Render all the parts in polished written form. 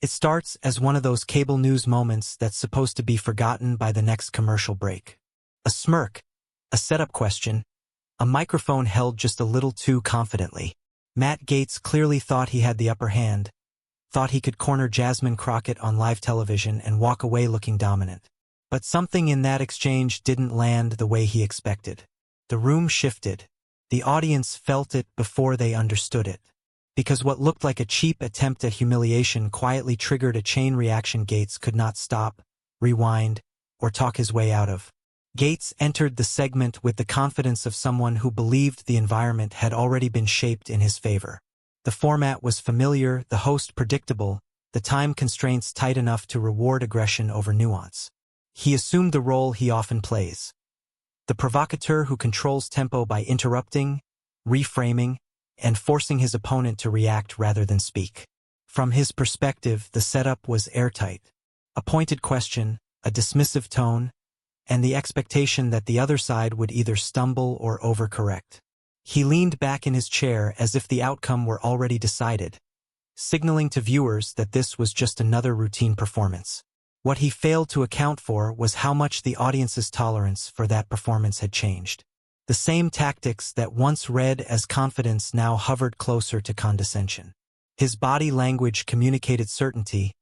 It starts as one of those cable news moments that's supposed to be forgotten by the next commercial break. A smirk, a setup question, a microphone held just a little too confidently. Matt Gaetz clearly thought he had the upper hand, thought he could corner Jasmine Crockett on live television and walk away looking dominant. But something in that exchange didn't land the way he expected. The room shifted. The audience felt it before they understood it. Because what looked like a cheap attempt at humiliation quietly triggered a chain reaction Gaetz could not stop, rewind, or talk his way out of. Gaetz entered the segment with the confidence of someone who believed the environment had already been shaped in his favor. The format was familiar, the host predictable, the time constraints tight enough to reward aggression over nuance. He assumed the role he often plays. The provocateur who controls tempo by interrupting, reframing, and forcing his opponent to react rather than speak. From his perspective, the setup was airtight. A pointed question, a dismissive tone, and the expectation that the other side would either stumble or overcorrect. He leaned back in his chair as if the outcome were already decided, signaling to viewers that this was just another routine performance. What he failed to account for was how much the audience's tolerance for that performance had changed. The same tactics that once read as confidence now hovered closer to condescension. His body language communicated certainty,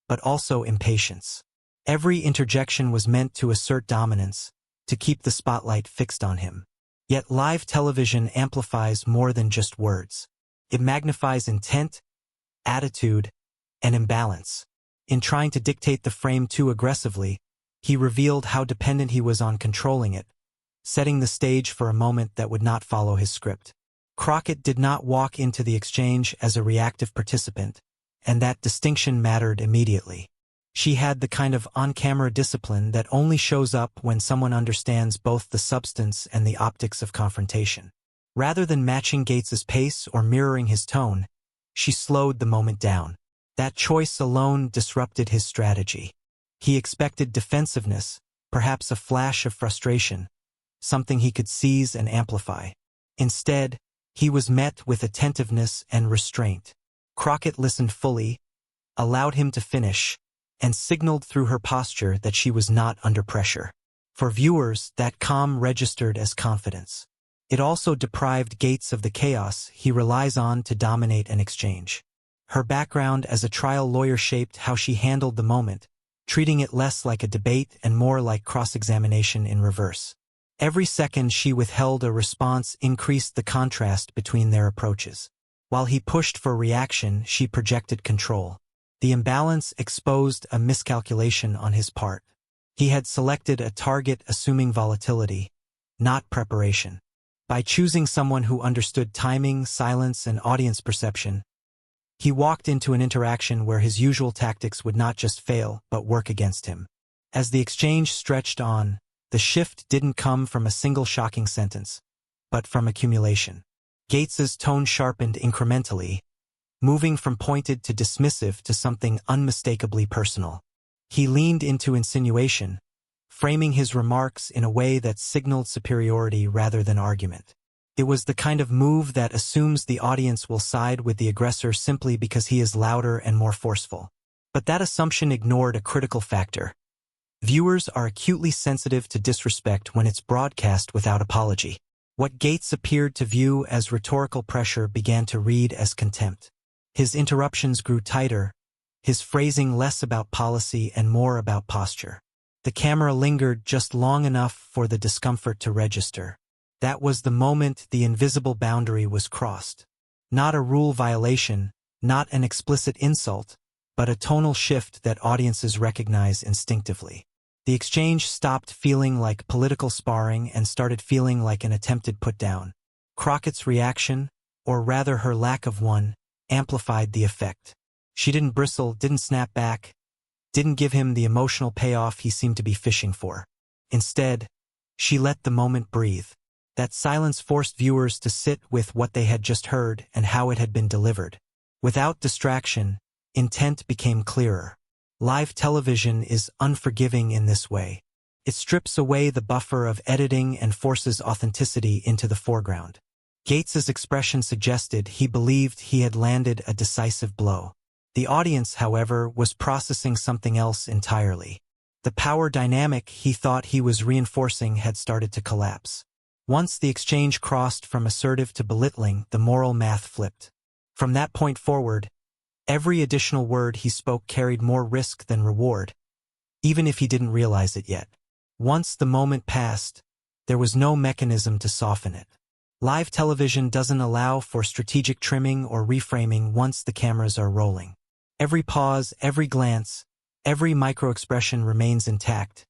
but also impatience. Every interjection was meant to assert dominance, to keep the spotlight fixed on him. Yet live television amplifies more than just words. It magnifies intent, attitude, and imbalance. In trying to dictate the frame too aggressively, he revealed how dependent he was on controlling it, setting the stage for a moment that would not follow his script. Crockett did not walk into the exchange as a reactive participant, and that distinction mattered immediately. She had the kind of on-camera discipline that only shows up when someone understands both the substance and the optics of confrontation. Rather than matching Gaetz's pace or mirroring his tone, she slowed the moment down. That choice alone disrupted his strategy. He expected defensiveness, perhaps a flash of frustration, something he could seize and amplify. Instead, he was met with attentiveness and restraint. Crockett listened fully, allowed him to finish, and signaled through her posture that she was not under pressure. For viewers, that calm registered as confidence. It also deprived Gaetz of the chaos he relies on to dominate an exchange. Her background as a trial lawyer shaped how she handled the moment, treating it less like a debate and more like cross-examination in reverse. Every second she withheld a response increased the contrast between their approaches. While he pushed for reaction, she projected control. The imbalance exposed a miscalculation on his part. He had selected a target assuming volatility, not preparation. By choosing someone who understood timing, silence, and audience perception, he walked into an interaction where his usual tactics would not just fail, but work against him. As the exchange stretched on, the shift didn't come from a single shocking sentence, but from accumulation. Gaetz's tone sharpened incrementally, moving from pointed to dismissive to something unmistakably personal. He leaned into insinuation, framing his remarks in a way that signaled superiority rather than argument. It was the kind of move that assumes the audience will side with the aggressor simply because he is louder and more forceful. But that assumption ignored a critical factor. Viewers are acutely sensitive to disrespect when it's broadcast without apology. What Gaetz appeared to view as rhetorical pressure began to read as contempt. His interruptions grew tighter, his phrasing less about policy and more about posture. The camera lingered just long enough for the discomfort to register. That was the moment the invisible boundary was crossed. Not a rule violation, not an explicit insult, but a tonal shift that audiences recognize instinctively. The exchange stopped feeling like political sparring and started feeling like an attempted put-down. Crockett's reaction, or rather her lack of one, amplified the effect. She didn't bristle, didn't snap back, didn't give him the emotional payoff he seemed to be fishing for. Instead, she let the moment breathe. That silence forced viewers to sit with what they had just heard and how it had been delivered. Without distraction, intent became clearer. Live television is unforgiving in this way. It strips away the buffer of editing and forces authenticity into the foreground. Gaetz's expression suggested he believed he had landed a decisive blow. The audience, however, was processing something else entirely. The power dynamic he thought he was reinforcing had started to collapse. Once the exchange crossed from assertive to belittling, the moral math flipped. From that point forward, every additional word he spoke carried more risk than reward, even if he didn't realize it yet. Once the moment passed, there was no mechanism to soften it. Live television doesn't allow for strategic trimming or reframing once the cameras are rolling. Every pause, every glance, every micro-expression remains intact,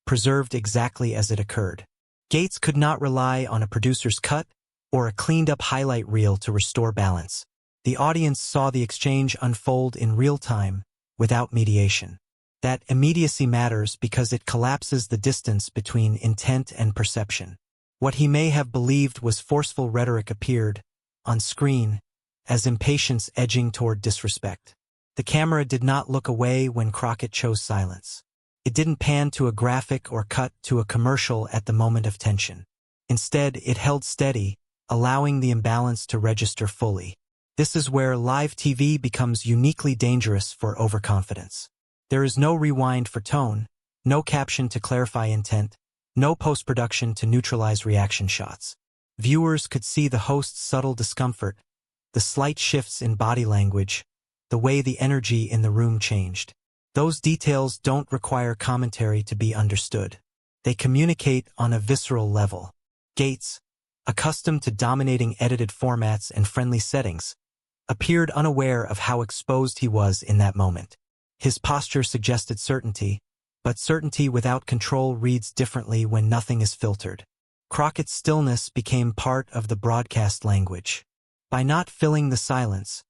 preserved exactly as it occurred. Gaetz could not rely on a producer's cut or a cleaned-up highlight reel to restore balance. The audience saw the exchange unfold in real time, without mediation. That immediacy matters because it collapses the distance between intent and perception. What he may have believed was forceful rhetoric appeared, on screen, as impatience edging toward disrespect. The camera did not look away when Crockett chose silence. It didn't pan to a graphic or cut to a commercial at the moment of tension. Instead, it held steady, allowing the imbalance to register fully. This is where live TV becomes uniquely dangerous for overconfidence. There is no rewind for tone, no caption to clarify intent, no post-production to neutralize reaction shots. Viewers could see the host's subtle discomfort, the slight shifts in body language, the way the energy in the room changed. Those details don't require commentary to be understood. They communicate on a visceral level. Gaetz, accustomed to dominating edited formats and friendly settings, appeared unaware of how exposed he was in that moment. His posture suggested certainty, but certainty without control reads differently when nothing is filtered. Crockett's stillness became part of the broadcast language. By not filling the silence,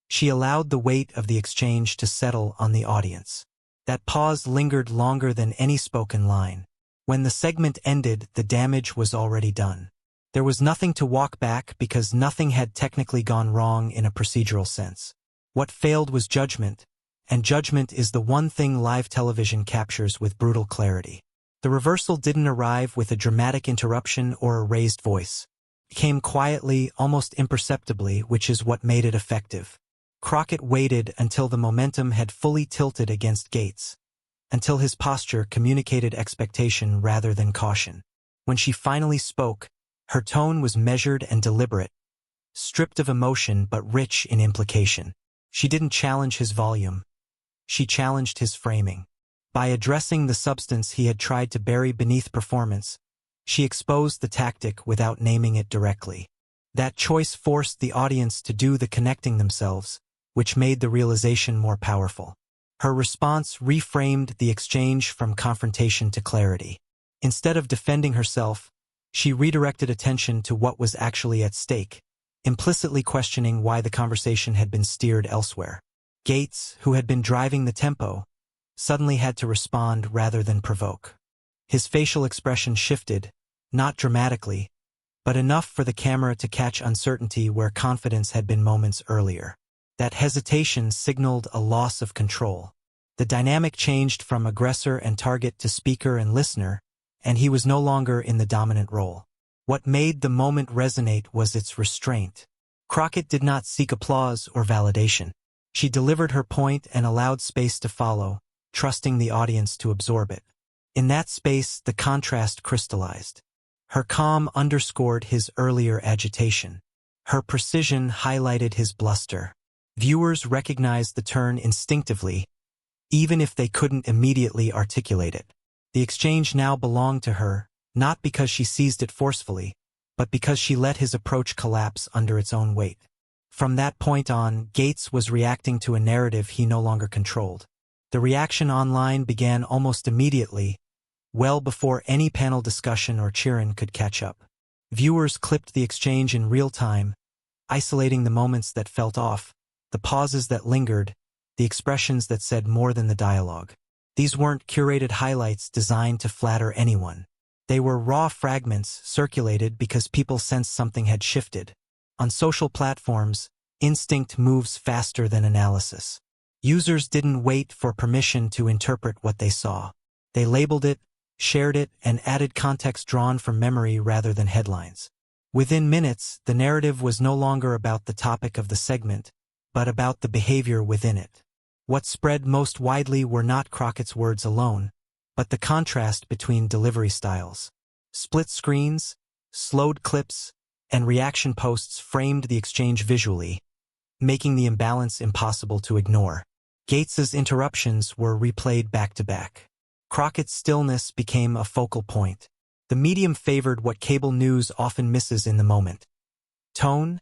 she allowed the weight of the exchange to settle on the audience. That pause lingered longer than any spoken line. When the segment ended, the damage was already done. There was nothing to walk back because nothing had technically gone wrong in a procedural sense. What failed was judgment, and judgment is the one thing live television captures with brutal clarity. The reversal didn't arrive with a dramatic interruption or a raised voice. It came quietly, almost imperceptibly, which is what made it effective. Crockett waited until the momentum had fully tilted against Gaetz, until his posture communicated expectation rather than caution. When she finally spoke, her tone was measured and deliberate, stripped of emotion but rich in implication. She didn't challenge his volume. She challenged his framing. By addressing the substance he had tried to bury beneath performance, she exposed the tactic without naming it directly. That choice forced the audience to do the connecting themselves, which made the realization more powerful. Her response reframed the exchange from confrontation to clarity. Instead of defending herself, she redirected attention to what was actually at stake, implicitly questioning why the conversation had been steered elsewhere. Gaetz, who had been driving the tempo, suddenly had to respond rather than provoke. His facial expression shifted, not dramatically, but enough for the camera to catch uncertainty where confidence had been moments earlier. That hesitation signaled a loss of control. The dynamic changed from aggressor and target to speaker and listener, and he was no longer in the dominant role. What made the moment resonate was its restraint. Crockett did not seek applause or validation. She delivered her point and allowed space to follow, trusting the audience to absorb it. In that space, the contrast crystallized. Her calm underscored his earlier agitation. Her precision highlighted his bluster. Viewers recognized the turn instinctively, even if they couldn't immediately articulate it. The exchange now belonged to her, not because she seized it forcefully, but because she let his approach collapse under its own weight. From that point on, Gaetz was reacting to a narrative he no longer controlled. The reaction online began almost immediately, well before any panel discussion or cheer-in could catch up. Viewers clipped the exchange in real time, isolating the moments that felt off, the pauses that lingered, the expressions that said more than the dialogue. These weren't curated highlights designed to flatter anyone. They were raw fragments circulated because people sensed something had shifted. On social platforms, instinct moves faster than analysis. Users didn't wait for permission to interpret what they saw. They labeled it, shared it, and added context drawn from memory rather than headlines. Within minutes, the narrative was no longer about the topic of the segment, but about the behavior within it. What spread most widely were not Crockett's words alone, but the contrast between delivery styles. Split screens, slowed clips, and reaction posts framed the exchange visually, making the imbalance impossible to ignore. Gaetz's interruptions were replayed back-to-back. Crockett's stillness became a focal point. The medium favored what cable news often misses in the moment: tone,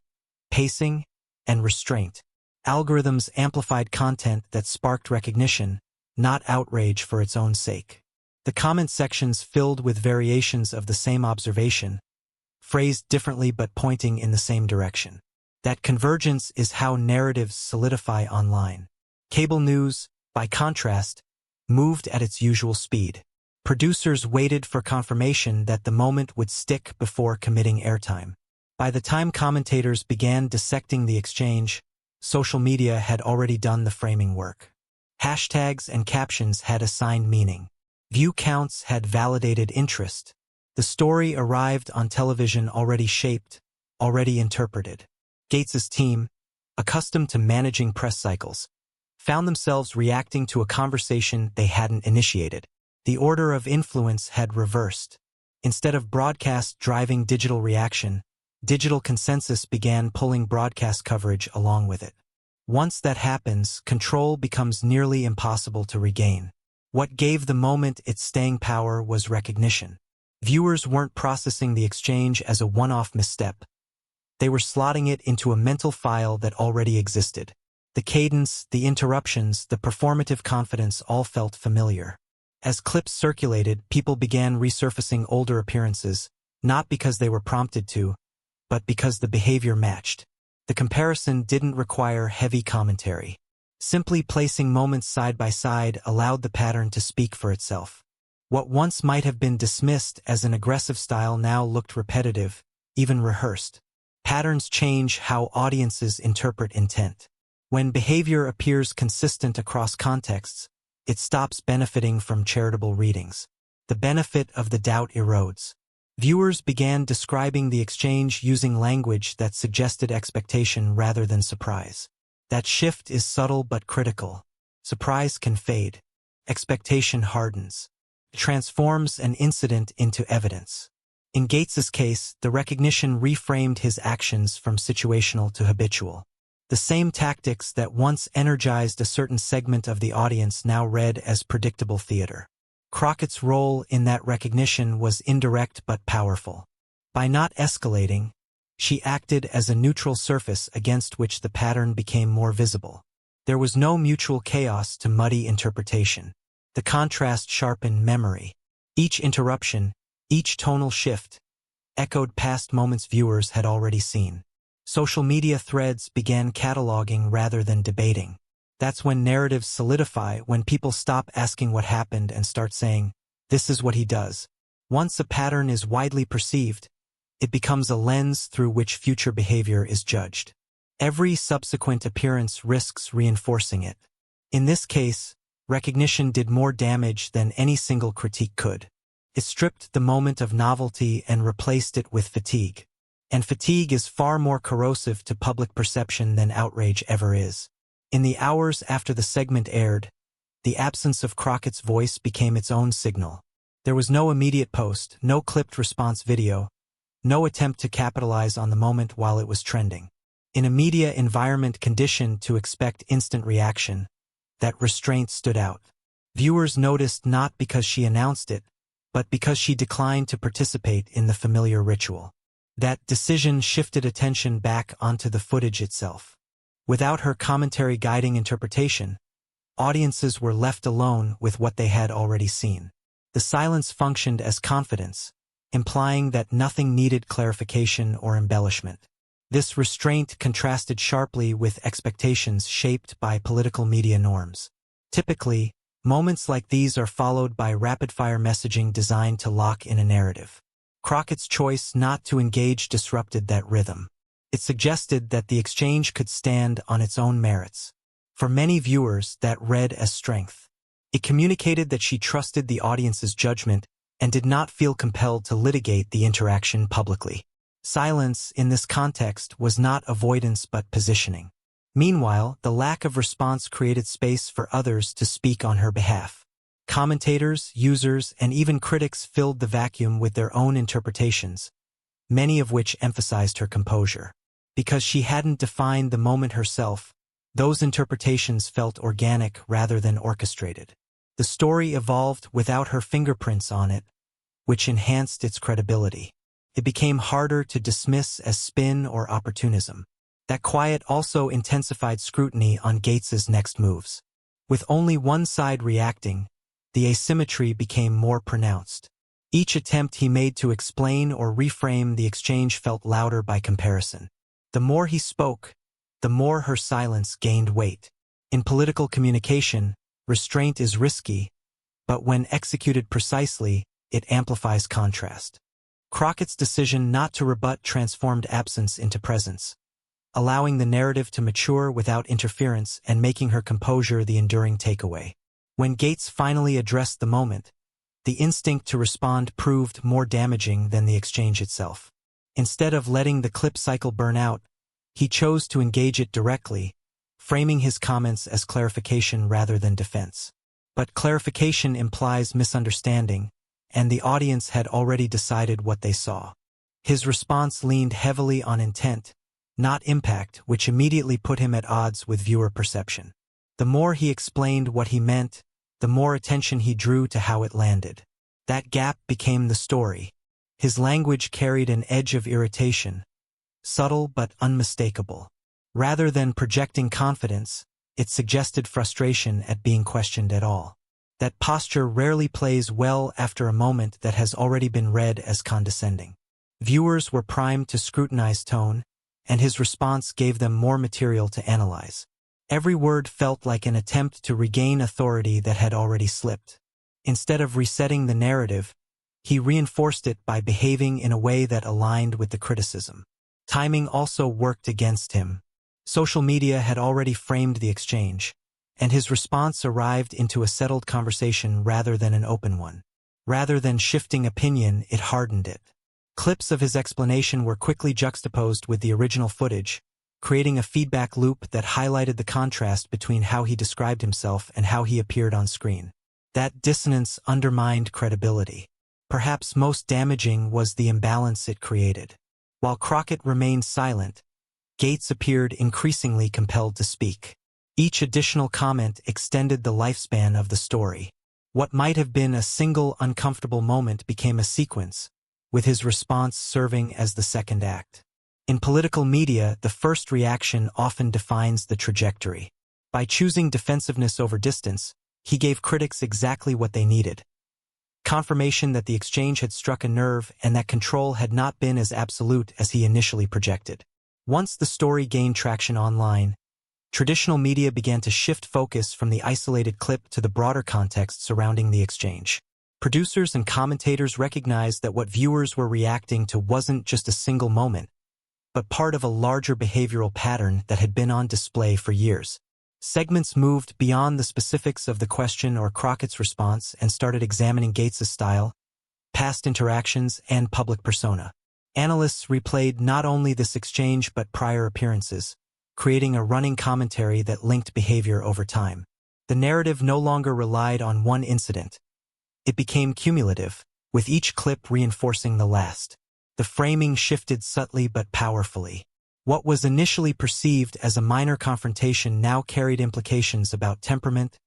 pacing, and restraint. Algorithms amplified content that sparked recognition, not outrage for its own sake. The comment sections filled with variations of the same observation, phrased differently but pointing in the same direction. That convergence is how narratives solidify online. Cable news, by contrast, moved at its usual speed. Producers waited for confirmation that the moment would stick before committing airtime. By the time commentators began dissecting the exchange, social media had already done the framing work. Hashtags and captions had assigned meaning. View counts had validated interest. The story arrived on television already shaped, already interpreted. Gaetz's team, accustomed to managing press cycles, found themselves reacting to a conversation they hadn't initiated. The order of influence had reversed. Instead of broadcast driving digital reaction, digital consensus began pulling broadcast coverage along with it. Once that happens, control becomes nearly impossible to regain. What gave the moment its staying power was recognition. Viewers weren't processing the exchange as a one-off misstep. They were slotting it into a mental file that already existed. The cadence, the interruptions, the performative confidence all felt familiar. As clips circulated, people began resurfacing older appearances, not because they were prompted to, but because the behavior matched. The comparison didn't require heavy commentary. Simply placing moments side by side allowed the pattern to speak for itself. What once might have been dismissed as an aggressive style now looked repetitive, even rehearsed. Patterns change how audiences interpret intent. When behavior appears consistent across contexts, it stops benefiting from charitable readings. The benefit of the doubt erodes. Viewers began describing the exchange using language that suggested expectation rather than surprise. That shift is subtle but critical. Surprise can fade. Expectation hardens. It transforms an incident into evidence. In Gaetz's case, the recognition reframed his actions from situational to habitual. The same tactics that once energized a certain segment of the audience now read as predictable theater. Crockett's role in that recognition was indirect but powerful. By not escalating, she acted as a neutral surface against which the pattern became more visible. There was no mutual chaos to muddy interpretation. The contrast sharpened memory. Each interruption, each tonal shift, echoed past moments viewers had already seen. Social media threads began cataloging rather than debating. That's when narratives solidify, when people stop asking what happened and start saying, "This is what he does." Once a pattern is widely perceived, it becomes a lens through which future behavior is judged. Every subsequent appearance risks reinforcing it. In this case, recognition did more damage than any single critique could. It stripped the moment of novelty and replaced it with fatigue. And fatigue is far more corrosive to public perception than outrage ever is. In the hours after the segment aired, the absence of Crockett's voice became its own signal. There was no immediate post, no clipped response video, no attempt to capitalize on the moment while it was trending. In a media environment conditioned to expect instant reaction, that restraint stood out. Viewers noticed not because she announced it, but because she declined to participate in the familiar ritual. That decision shifted attention back onto the footage itself. Without her commentary guiding interpretation, audiences were left alone with what they had already seen. The silence functioned as confidence, implying that nothing needed clarification or embellishment. This restraint contrasted sharply with expectations shaped by political media norms. Typically, moments like these are followed by rapid-fire messaging designed to lock in a narrative. Crockett's choice not to engage disrupted that rhythm. It suggested that the exchange could stand on its own merits. For many viewers, that read as strength. It communicated that she trusted the audience's judgment and did not feel compelled to litigate the interaction publicly. Silence, in this context, was not avoidance but positioning. Meanwhile, the lack of response created space for others to speak on her behalf. Commentators, users, and even critics filled the vacuum with their own interpretations, many of which emphasized her composure. Because she hadn't defined the moment herself, those interpretations felt organic rather than orchestrated. The story evolved without her fingerprints on it, which enhanced its credibility. It became harder to dismiss as spin or opportunism. That quiet also intensified scrutiny on Gaetz's next moves. With only one side reacting, the asymmetry became more pronounced. Each attempt he made to explain or reframe the exchange felt louder by comparison. The more he spoke, the more her silence gained weight. In political communication, restraint is risky, but when executed precisely, it amplifies contrast. Crockett's decision not to rebut transformed absence into presence, allowing the narrative to mature without interference and making her composure the enduring takeaway. When Gaetz finally addressed the moment, the instinct to respond proved more damaging than the exchange itself. Instead of letting the clip cycle burn out, he chose to engage it directly, framing his comments as clarification rather than defense. But clarification implies misunderstanding, and the audience had already decided what they saw. His response leaned heavily on intent, not impact, which immediately put him at odds with viewer perception. The more he explained what he meant, the more attention he drew to how it landed. That gap became the story. His language carried an edge of irritation, subtle but unmistakable. Rather than projecting confidence, it suggested frustration at being questioned at all. That posture rarely plays well after a moment that has already been read as condescending. Viewers were primed to scrutinize tone, and his response gave them more material to analyze. Every word felt like an attempt to regain authority that had already slipped. Instead of resetting the narrative, he reinforced it by behaving in a way that aligned with the criticism. Timing also worked against him. Social media had already framed the exchange, and his response arrived into a settled conversation rather than an open one. Rather than shifting opinion, it hardened it. Clips of his explanation were quickly juxtaposed with the original footage, creating a feedback loop that highlighted the contrast between how he described himself and how he appeared on screen. That dissonance undermined credibility. Perhaps most damaging was the imbalance it created. While Crockett remained silent, Gaetz appeared increasingly compelled to speak. Each additional comment extended the lifespan of the story. What might have been a single uncomfortable moment became a sequence, with his response serving as the second act. In political media, the first reaction often defines the trajectory. By choosing defensiveness over distance, he gave critics exactly what they needed. Confirmation that the exchange had struck a nerve and that control had not been as absolute as he initially projected. Once the story gained traction online, traditional media began to shift focus from the isolated clip to the broader context surrounding the exchange. Producers and commentators recognized that what viewers were reacting to wasn't just a single moment, but part of a larger behavioral pattern that had been on display for years. Segments moved beyond the specifics of the question or Crockett's response and started examining Gaetz's style, past interactions, and public persona. Analysts replayed not only this exchange but prior appearances, creating a running commentary that linked behavior over time. The narrative no longer relied on one incident. It became cumulative, with each clip reinforcing the last. The framing shifted subtly but powerfully. What was initially perceived as a minor confrontation now carried implications about temperament,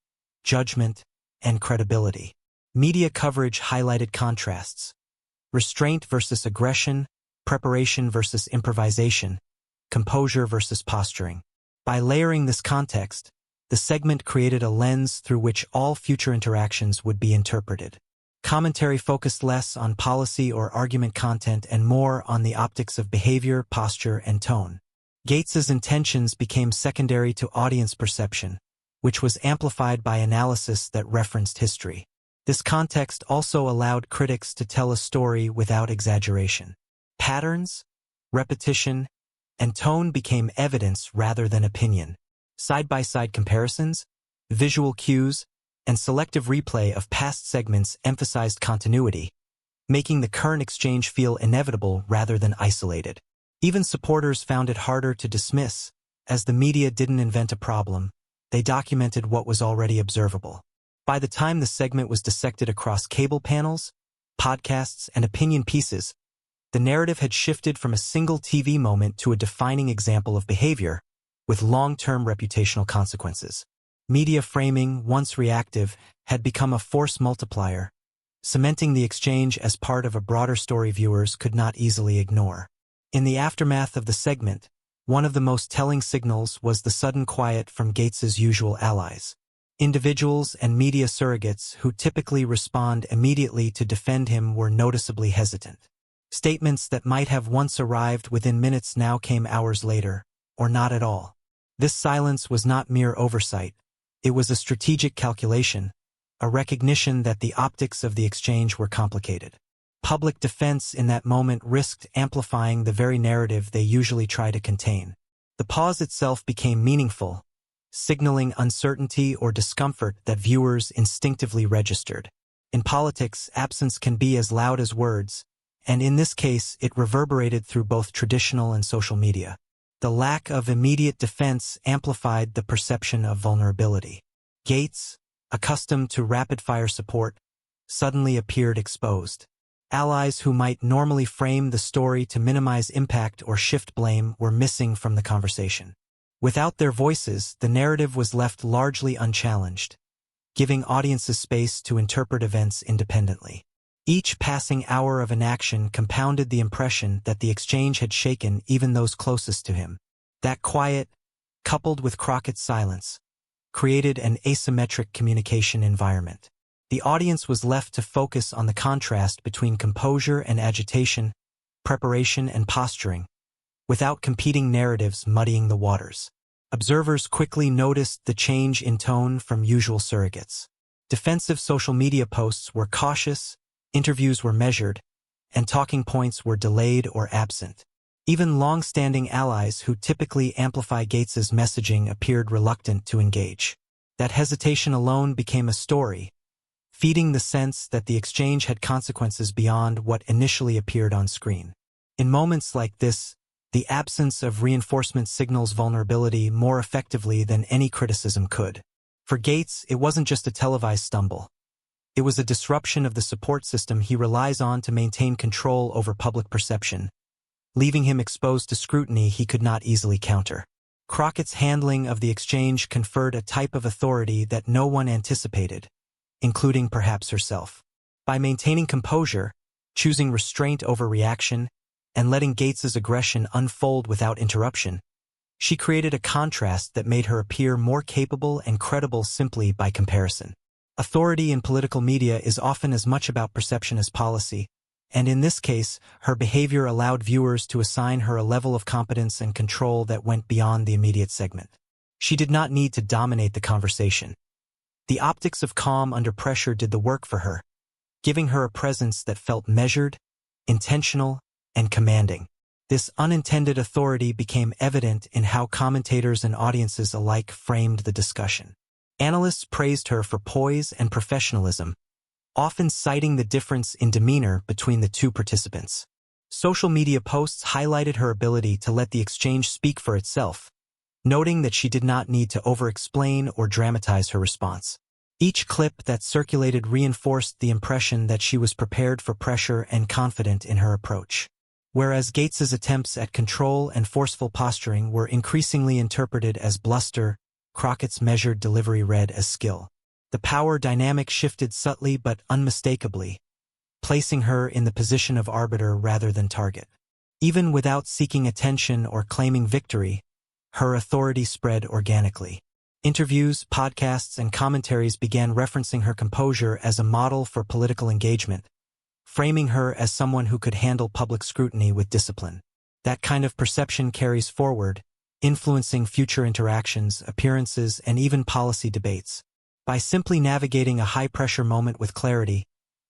judgment, and credibility. Media coverage highlighted contrasts: restraint versus aggression, preparation versus improvisation, composure versus posturing. By layering this context, the segment created a lens through which all future interactions would be interpreted. Commentary focused less on policy or argument content and more on the optics of behavior, posture, and tone. Gaetz's intentions became secondary to audience perception, which was amplified by analysis that referenced history. This context also allowed critics to tell a story without exaggeration. Patterns, repetition, and tone became evidence rather than opinion. Side-by-side comparisons, visual cues, and selective replay of past segments emphasized continuity, making the current exchange feel inevitable rather than isolated. Even supporters found it harder to dismiss, as the media didn't invent a problem, they documented what was already observable. By the time the segment was dissected across cable panels, podcasts, and opinion pieces, the narrative had shifted from a single TV moment to a defining example of behavior, with long-term reputational consequences. Media framing, once reactive, had become a force multiplier, cementing the exchange as part of a broader story viewers could not easily ignore. In the aftermath of the segment, one of the most telling signals was the sudden quiet from Gaetz's usual allies. Individuals and media surrogates who typically respond immediately to defend him were noticeably hesitant. Statements that might have once arrived within minutes now came hours later, or not at all. This silence was not mere oversight. It was a strategic calculation, a recognition that the optics of the exchange were complicated. Public defense in that moment risked amplifying the very narrative they usually try to contain. The pause itself became meaningful, signaling uncertainty or discomfort that viewers instinctively registered. In politics, absence can be as loud as words, and in this case it reverberated through both traditional and social media. The lack of immediate defense amplified the perception of vulnerability. Gaetz, accustomed to rapid-fire support, suddenly appeared exposed. Allies who might normally frame the story to minimize impact or shift blame were missing from the conversation. Without their voices, the narrative was left largely unchallenged, giving audiences space to interpret events independently. Each passing hour of inaction compounded the impression that the exchange had shaken even those closest to him. That quiet, coupled with Crockett's silence, created an asymmetric communication environment. The audience was left to focus on the contrast between composure and agitation, preparation and posturing, without competing narratives muddying the waters. Observers quickly noticed the change in tone from usual surrogates. Defensive social media posts were cautious, interviews were measured, and talking points were delayed or absent. Even long-standing allies who typically amplify Gaetz's messaging appeared reluctant to engage. That hesitation alone became a story, feeding the sense that the exchange had consequences beyond what initially appeared on screen. In moments like this, the absence of reinforcement signals vulnerability more effectively than any criticism could. For Gaetz, it wasn't just a televised stumble. It was a disruption of the support system he relies on to maintain control over public perception, leaving him exposed to scrutiny he could not easily counter. Crockett's handling of the exchange conferred a type of authority that no one anticipated, including perhaps herself. By maintaining composure, choosing restraint over reaction, and letting Gaetz's aggression unfold without interruption, she created a contrast that made her appear more capable and credible simply by comparison. Authority in political media is often as much about perception as policy, and in this case, her behavior allowed viewers to assign her a level of competence and control that went beyond the immediate segment. She did not need to dominate the conversation. The optics of calm under pressure did the work for her, giving her a presence that felt measured, intentional, and commanding. This unintended authority became evident in how commentators and audiences alike framed the discussion. Analysts praised her for poise and professionalism, often citing the difference in demeanor between the two participants. Social media posts highlighted her ability to let the exchange speak for itself, noting that she did not need to over-explain or dramatize her response. Each clip that circulated reinforced the impression that she was prepared for pressure and confident in her approach. Whereas Gaetz's attempts at control and forceful posturing were increasingly interpreted as bluster, Crockett's measured delivery read as skill. The power dynamic shifted subtly but unmistakably, placing her in the position of arbiter rather than target. Even without seeking attention or claiming victory, her authority spread organically. Interviews, podcasts, and commentaries began referencing her composure as a model for political engagement, framing her as someone who could handle public scrutiny with discipline. That kind of perception carries forward, influencing future interactions, appearances, and even policy debates. By simply navigating a high-pressure moment with clarity,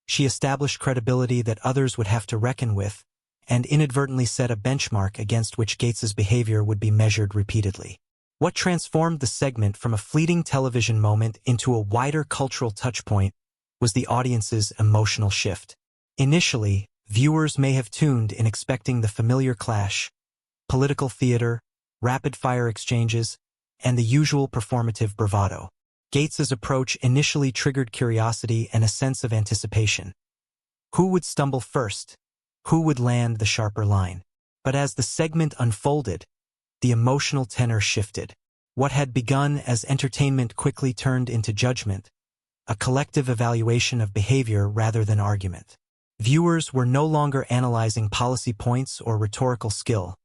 she established credibility that others would have to reckon with, and inadvertently set a benchmark against which Gaetz's behavior would be measured repeatedly. What transformed the segment from a fleeting television moment into a wider cultural touchpoint was the audience's emotional shift. Initially, viewers may have tuned in expecting the familiar clash, political theater, rapid-fire exchanges, and the usual performative bravado. Gaetz's approach initially triggered curiosity and a sense of anticipation. Who would stumble first? Who would land the sharper line? But as the segment unfolded, the emotional tenor shifted. What had begun as entertainment quickly turned into judgment, a collective evaluation of behavior rather than argument. Viewers were no longer analyzing policy points or rhetorical skill.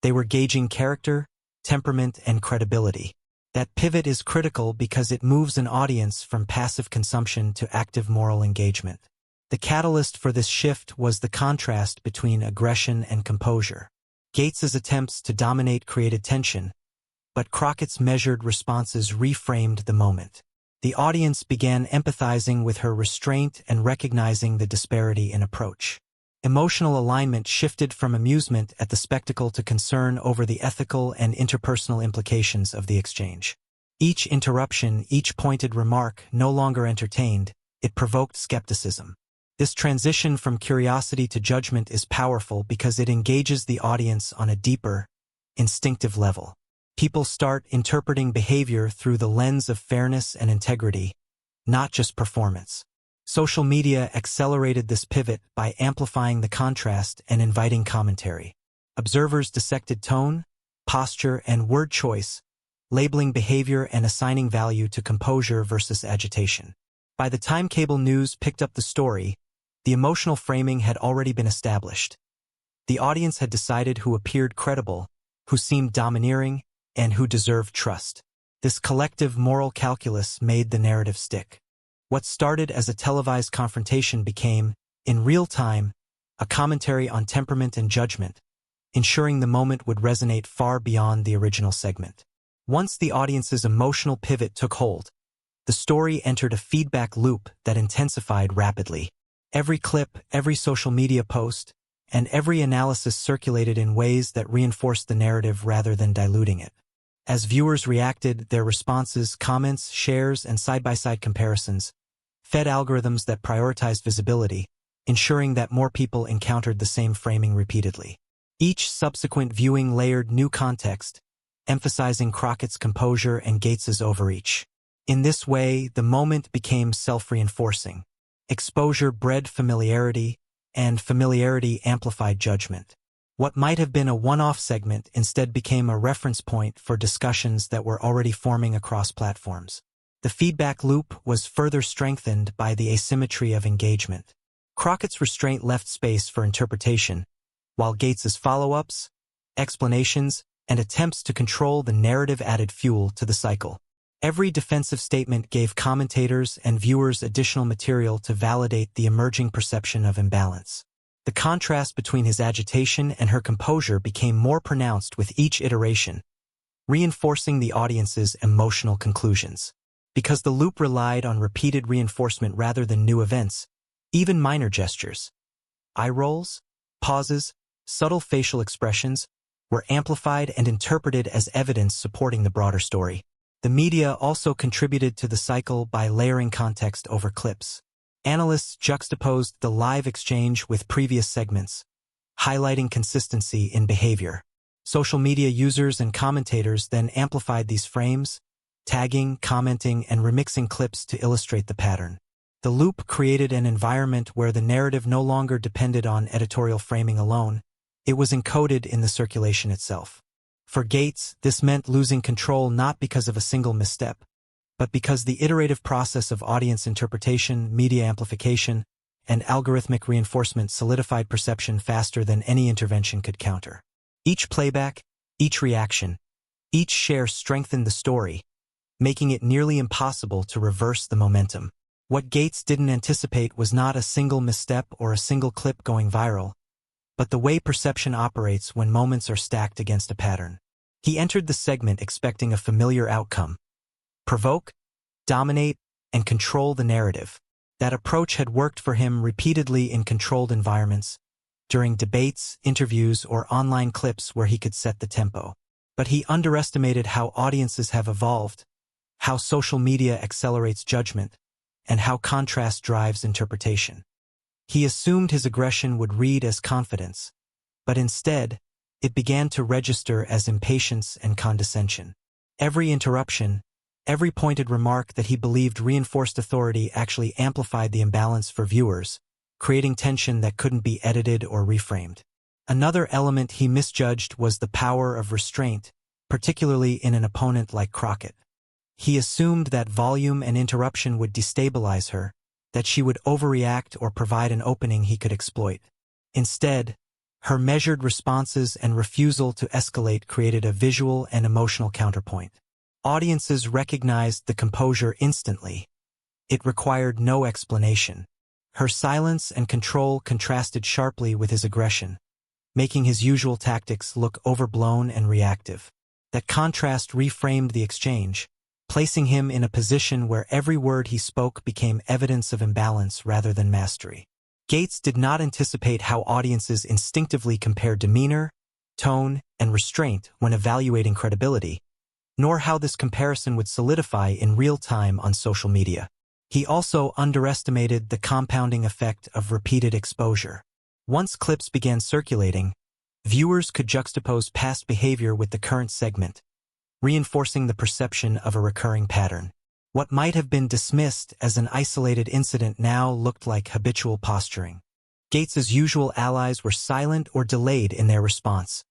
They were gauging character, temperament, and credibility. That pivot is critical because it moves an audience from passive consumption to active moral engagement. The catalyst for this shift was the contrast between aggression and composure. Gaetz's attempts to dominate created tension, but Crockett's measured responses reframed the moment. The audience began empathizing with her restraint and recognizing the disparity in approach. Emotional alignment shifted from amusement at the spectacle to concern over the ethical and interpersonal implications of the exchange. Each interruption, each pointed remark no longer entertained, it provoked skepticism. This transition from curiosity to judgment is powerful because it engages the audience on a deeper, instinctive level. People start interpreting behavior through the lens of fairness and integrity, not just performance. Social media accelerated this pivot by amplifying the contrast and inviting commentary. Observers dissected tone, posture, and word choice, labeling behavior and assigning value to composure versus agitation. By the time cable news picked up the story, the emotional framing had already been established. The audience had decided who appeared credible, who seemed domineering, and who deserved trust. This collective moral calculus made the narrative stick. What started as a televised confrontation became, in real time, a commentary on temperament and judgment, ensuring the moment would resonate far beyond the original segment. Once the audience's emotional pivot took hold, the story entered a feedback loop that intensified rapidly. Every clip, every social media post, and every analysis circulated in ways that reinforced the narrative rather than diluting it. As viewers reacted, their responses, comments, shares, and side-by-side comparisons fed algorithms that prioritized visibility, ensuring that more people encountered the same framing repeatedly. Each subsequent viewing layered new context, emphasizing Crockett's composure and Gaetz's overreach. In this way, the moment became self-reinforcing. Exposure bred familiarity, and familiarity amplified judgment. What might have been a one-off segment instead became a reference point for discussions that were already forming across platforms. The feedback loop was further strengthened by the asymmetry of engagement. Crockett's restraint left space for interpretation, while Gaetz's follow-ups, explanations, and attempts to control the narrative added fuel to the cycle. Every defensive statement gave commentators and viewers additional material to validate the emerging perception of imbalance. The contrast between his agitation and her composure became more pronounced with each iteration, reinforcing the audience's emotional conclusions. Because the loop relied on repeated reinforcement rather than new events, even minor gestures, eye rolls, pauses, subtle facial expressions, were amplified and interpreted as evidence supporting the broader story. The media also contributed to the cycle by layering context over clips. Analysts juxtaposed the live exchange with previous segments, highlighting consistency in behavior. Social media users and commentators then amplified these frames, tagging, commenting, and remixing clips to illustrate the pattern. The loop created an environment where the narrative no longer depended on editorial framing alone. It was encoded in the circulation itself. For Gaetz, this meant losing control not because of a single misstep, but because the iterative process of audience interpretation, media amplification, and algorithmic reinforcement solidified perception faster than any intervention could counter. Each playback, each reaction, each share strengthened the story, making it nearly impossible to reverse the momentum. What Gaetz didn't anticipate was not a single misstep or a single clip going viral, but the way perception operates when moments are stacked against a pattern. He entered the segment expecting a familiar outcome: provoke, dominate, and control the narrative. That approach had worked for him repeatedly in controlled environments, during debates, interviews, or online clips where he could set the tempo. But he underestimated how audiences have evolved, how social media accelerates judgment, and how contrast drives interpretation. He assumed his aggression would read as confidence, but instead, it began to register as impatience and condescension. Every interruption, every pointed remark that he believed reinforced authority actually amplified the imbalance for viewers, creating tension that couldn't be edited or reframed. Another element he misjudged was the power of restraint, particularly in an opponent like Crockett. He assumed that volume and interruption would destabilize her, that she would overreact or provide an opening he could exploit. Instead, her measured responses and refusal to escalate created a visual and emotional counterpoint. Audiences recognized the composure instantly. It required no explanation. Her silence and control contrasted sharply with his aggression, making his usual tactics look overblown and reactive. That contrast reframed the exchange, placing him in a position where every word he spoke became evidence of imbalance rather than mastery. Gaetz did not anticipate how audiences instinctively compared demeanor, tone, and restraint when evaluating credibility, nor how this comparison would solidify in real time on social media. He also underestimated the compounding effect of repeated exposure. Once clips began circulating, viewers could juxtapose past behavior with the current segment, reinforcing the perception of a recurring pattern. What might have been dismissed as an isolated incident now looked like habitual posturing. Gaetz's usual allies were silent or delayed in their response,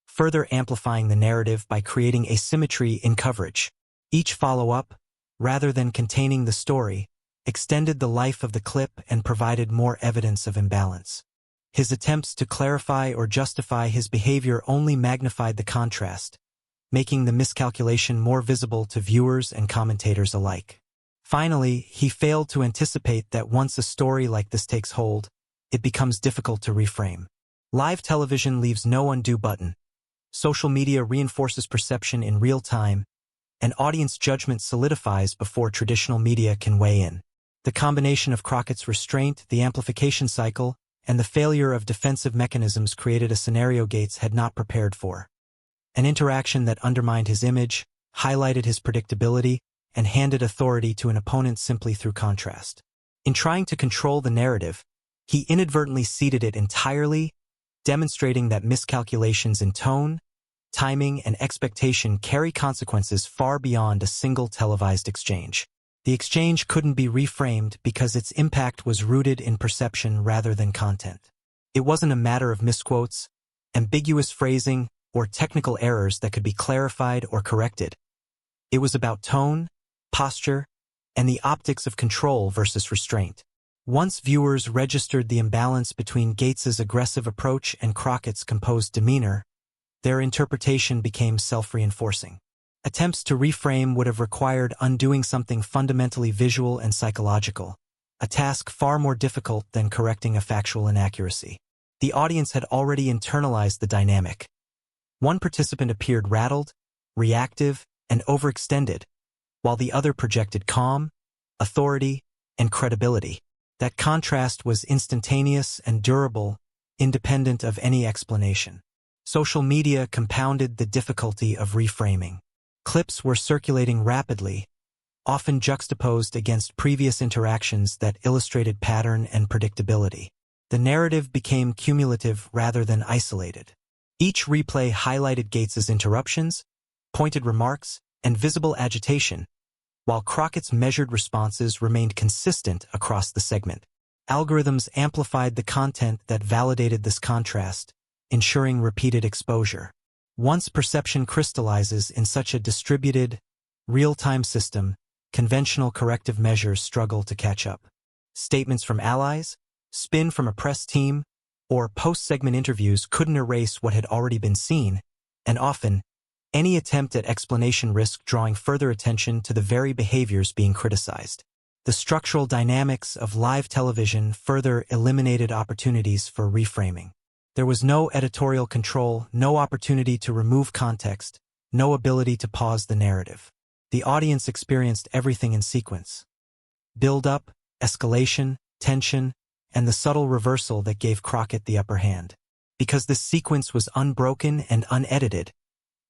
further amplifying the narrative by creating asymmetry in coverage. Each follow-up, rather than containing the story, extended the life of the clip and provided more evidence of imbalance. His attempts to clarify or justify his behavior only magnified the contrast, making the miscalculation more visible to viewers and commentators alike. Finally, he failed to anticipate that once a story like this takes hold, it becomes difficult to reframe. Live television leaves no undo button. Social media reinforces perception in real time, and audience judgment solidifies before traditional media can weigh in. The combination of Crockett's restraint, the amplification cycle, and the failure of defensive mechanisms created a scenario Gaetz had not prepared for. An interaction that undermined his image, highlighted his predictability, and handed authority to an opponent simply through contrast. In trying to control the narrative, he inadvertently ceded it entirely, demonstrating that miscalculations in tone, timing, and expectation carry consequences far beyond a single televised exchange. The exchange couldn't be reframed because its impact was rooted in perception rather than content. It wasn't a matter of misquotes, ambiguous phrasing, or technical errors that could be clarified or corrected. It was about tone, posture, and the optics of control versus restraint. Once viewers registered the imbalance between Gaetz's aggressive approach and Crockett's composed demeanor, their interpretation became self-reinforcing. Attempts to reframe would have required undoing something fundamentally visual and psychological, a task far more difficult than correcting a factual inaccuracy. The audience had already internalized the dynamic. One participant appeared rattled, reactive, and overextended, while the other projected calm, authority, and credibility. That contrast was instantaneous and durable, independent of any explanation. Social media compounded the difficulty of reframing. Clips were circulating rapidly, often juxtaposed against previous interactions that illustrated pattern and predictability. The narrative became cumulative rather than isolated. Each replay highlighted Gaetz's interruptions, pointed remarks, and visible agitation, while Crockett's measured responses remained consistent across the segment. Algorithms amplified the content that validated this contrast, ensuring repeated exposure. Once perception crystallizes in such a distributed, real-time system, conventional corrective measures struggle to catch up. Statements from allies, spin from a press team, or post-segment interviews couldn't erase what had already been seen, and often, any attempt at explanation risked drawing further attention to the very behaviors being criticized. The structural dynamics of live television further eliminated opportunities for reframing. There was no editorial control, no opportunity to remove context, no ability to pause the narrative. The audience experienced everything in sequence. Build-up, escalation, tension, and the subtle reversal that gave Crockett the upper hand. Because this sequence was unbroken and unedited,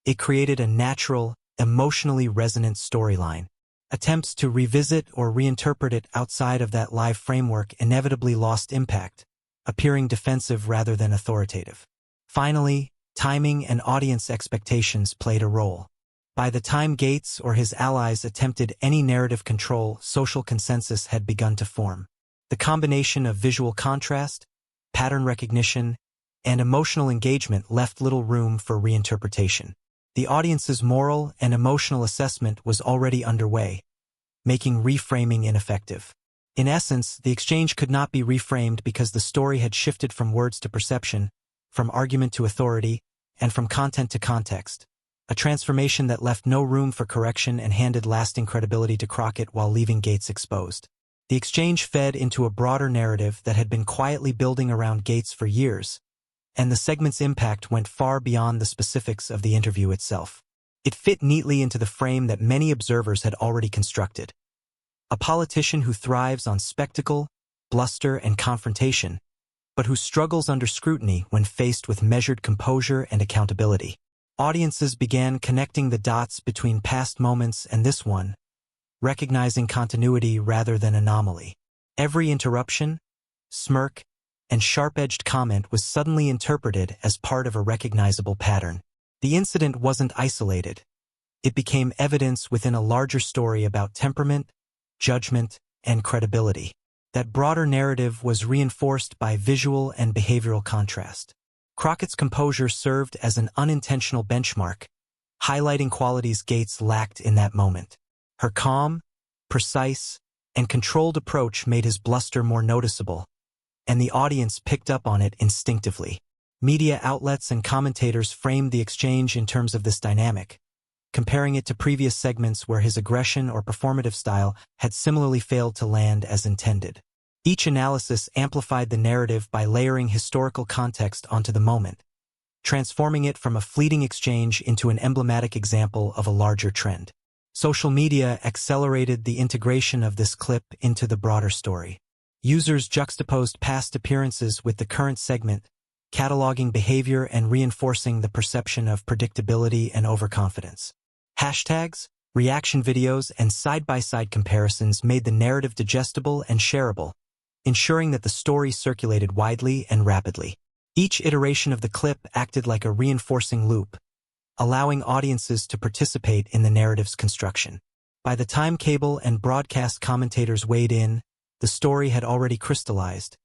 it created a natural, emotionally resonant storyline. Attempts to revisit or reinterpret it outside of that live framework inevitably lost impact, appearing defensive rather than authoritative. Finally, Timing and audience expectations played a role. By the time Gaetz or his allies attempted any narrative control, social consensus had begun to form. The combination of visual contrast, pattern recognition, and emotional engagement left little room for reinterpretation. The audience's moral and emotional assessment was already underway, making reframing ineffective. In essence, the exchange could not be reframed because the story had shifted from words to perception, from argument to authority, and from content to context. A transformation that left no room for correction and handed lasting credibility to Crockett while leaving Gaetz exposed. The exchange fed into a broader narrative that had been quietly building around Gaetz for years, and the segment's impact went far beyond the specifics of the interview itself. It fit neatly into the frame that many observers had already constructed. A politician who thrives on spectacle, bluster, and confrontation, but who struggles under scrutiny when faced with measured composure and accountability. Audiences began connecting the dots between past moments and this one, recognizing continuity rather than anomaly. Every interruption, smirk, and sharp-edged comment was suddenly interpreted as part of a recognizable pattern. The incident wasn't isolated. It became evidence within a larger story about temperament, judgment, and credibility. That broader narrative was reinforced by visual and behavioral contrast. Crockett's composure served as an unintentional benchmark, highlighting qualities Gaetz lacked in that moment. Her calm, precise, and controlled approach made his bluster more noticeable, and the audience picked up on it instinctively. Media outlets and commentators framed the exchange in terms of this dynamic, comparing it to previous segments where his aggression or performative style had similarly failed to land as intended. Each analysis amplified the narrative by layering historical context onto the moment, transforming it from a fleeting exchange into an emblematic example of a larger trend. Social media accelerated the integration of this clip into the broader story. Users juxtaposed past appearances with the current segment, cataloging behavior and reinforcing the perception of predictability and overconfidence. Hashtags, reaction videos, and side-by-side comparisons made the narrative digestible and shareable, ensuring that the story circulated widely and rapidly. Each iteration of the clip acted like a reinforcing loop, allowing audiences to participate in the narrative's construction. By the time cable and broadcast commentators weighed in, the story had already crystallized,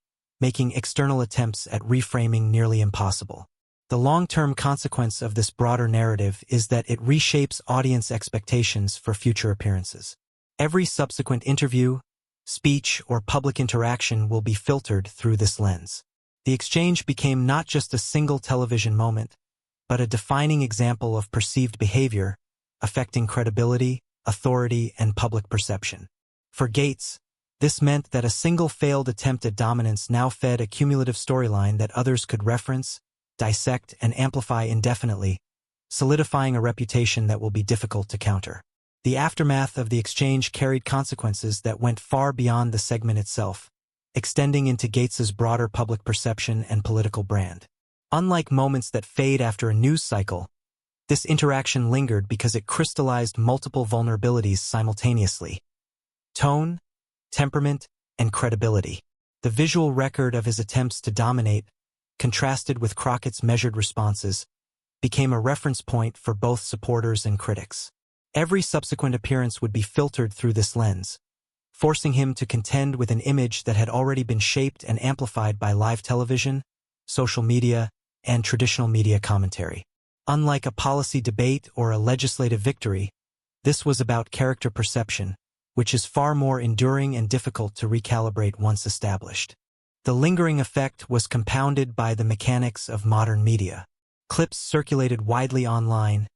making external attempts at reframing nearly impossible. The long-term consequence of this broader narrative is that it reshapes audience expectations for future appearances. Every subsequent interview, speech, or public interaction will be filtered through this lens. The exchange became not just a single television moment, but a defining example of perceived behavior, affecting credibility, authority, and public perception. For Gaetz, this meant that a single failed attempt at dominance now fed a cumulative storyline that others could reference, dissect, and amplify indefinitely, solidifying a reputation that will be difficult to counter. The aftermath of the exchange carried consequences that went far beyond the segment itself, extending into Gaetz's broader public perception and political brand. Unlike moments that fade after a news cycle, this interaction lingered because it crystallized multiple vulnerabilities simultaneously: tone, temperament, and credibility. The visual record of his attempts to dominate, contrasted with Crockett's measured responses, became a reference point for both supporters and critics. Every subsequent appearance would be filtered through this lens, forcing him to contend with an image that had already been shaped and amplified by live television, social media, and traditional media commentary. Unlike a policy debate or a legislative victory, this was about character perception, which is far more enduring and difficult to recalibrate once established. The lingering effect was compounded by the mechanics of modern media. Clips circulated widely online,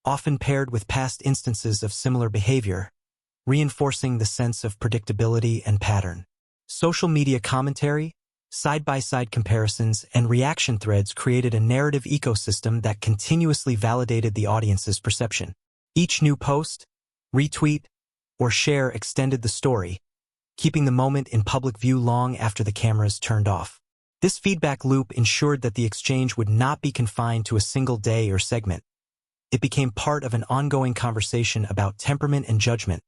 often paired with past instances of similar behavior, reinforcing the sense of predictability and pattern. Social media commentary, side-by-side comparisons, and reaction threads created a narrative ecosystem that continuously validated the audience's perception. Each new post, retweet, or share extended the story, keeping the moment in public view long after the cameras turned off. This feedback loop ensured that the exchange would not be confined to a single day or segment. It became part of an ongoing conversation about temperament and judgment,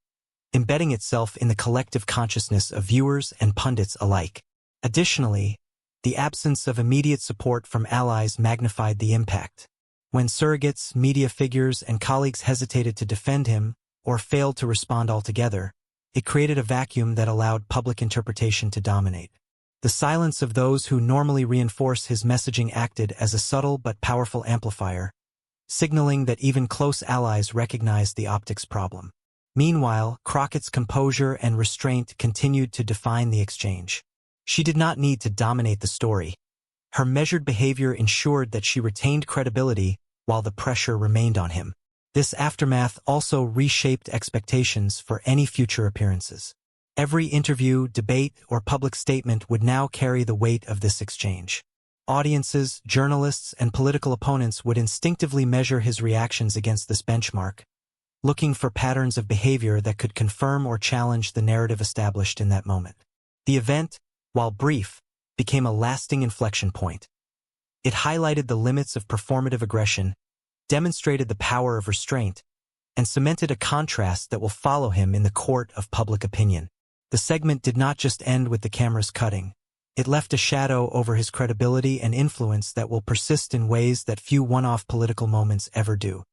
embedding itself in the collective consciousness of viewers and pundits alike. Additionally, The absence of immediate support from allies magnified the impact. When surrogates, media figures, and colleagues hesitated to defend him or failed to respond altogether, it created a vacuum that allowed public interpretation to dominate. The silence of those who normally reinforce his messaging acted as a subtle but powerful amplifier, signaling that even close allies recognized the optics problem. Meanwhile, Crockett's composure and restraint continued to define the exchange. She did not need to dominate the story. Her measured behavior ensured that she retained credibility while the pressure remained on him. This aftermath also reshaped expectations for any future appearances. Every interview, debate, or public statement would now carry the weight of this exchange. Audiences, journalists, and political opponents would instinctively measure his reactions against this benchmark, looking for patterns of behavior that could confirm or challenge the narrative established in that moment. The event, while brief, became a lasting inflection point. It highlighted the limits of performative aggression, demonstrated the power of restraint, and cemented a contrast that will follow him in the court of public opinion. The segment did not just end with the cameras cutting. It left a shadow over his credibility and influence that will persist in ways that few one-off political moments ever do.